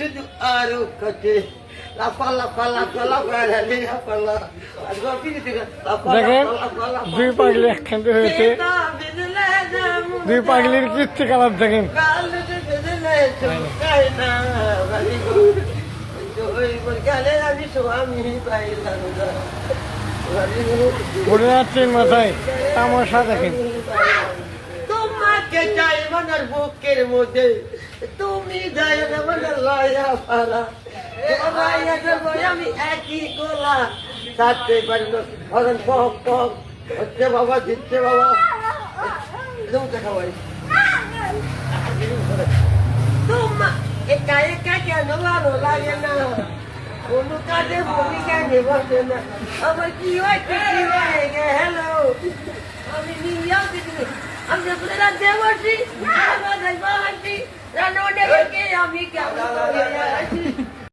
শুধু আরো কাছে লাফা লাফা লাফা লাফা রে লাফা লাফা দেখেন দুই পাগলি একখান হয়েছে দুই পাগলির কীর্তি কালার দেখেন আমি স্বামী পাইলাম ঘুরে যাচ্ছেন মাথায় তামাশা দেখেন তোমাকে চাই মনের বুকের মধ্যে তুমি যাই না মনে লয়া পালা লয়া দেবো আমি একই গোলা থাকতে পারি না হরেন পক পক হচ্ছে বাবা দিচ্ছে বাবা খাওয়াই তোমা একা একা কেন ভালো লাগে না কোনো কাজে ভূমিকা নেবছে না আমার কি হয়েছে কি হয়ে হ্যালো আমি নিয়েও দিদি আমি যখন রাজ্যে বসি আমার বসি রান্না কে আমি কেমন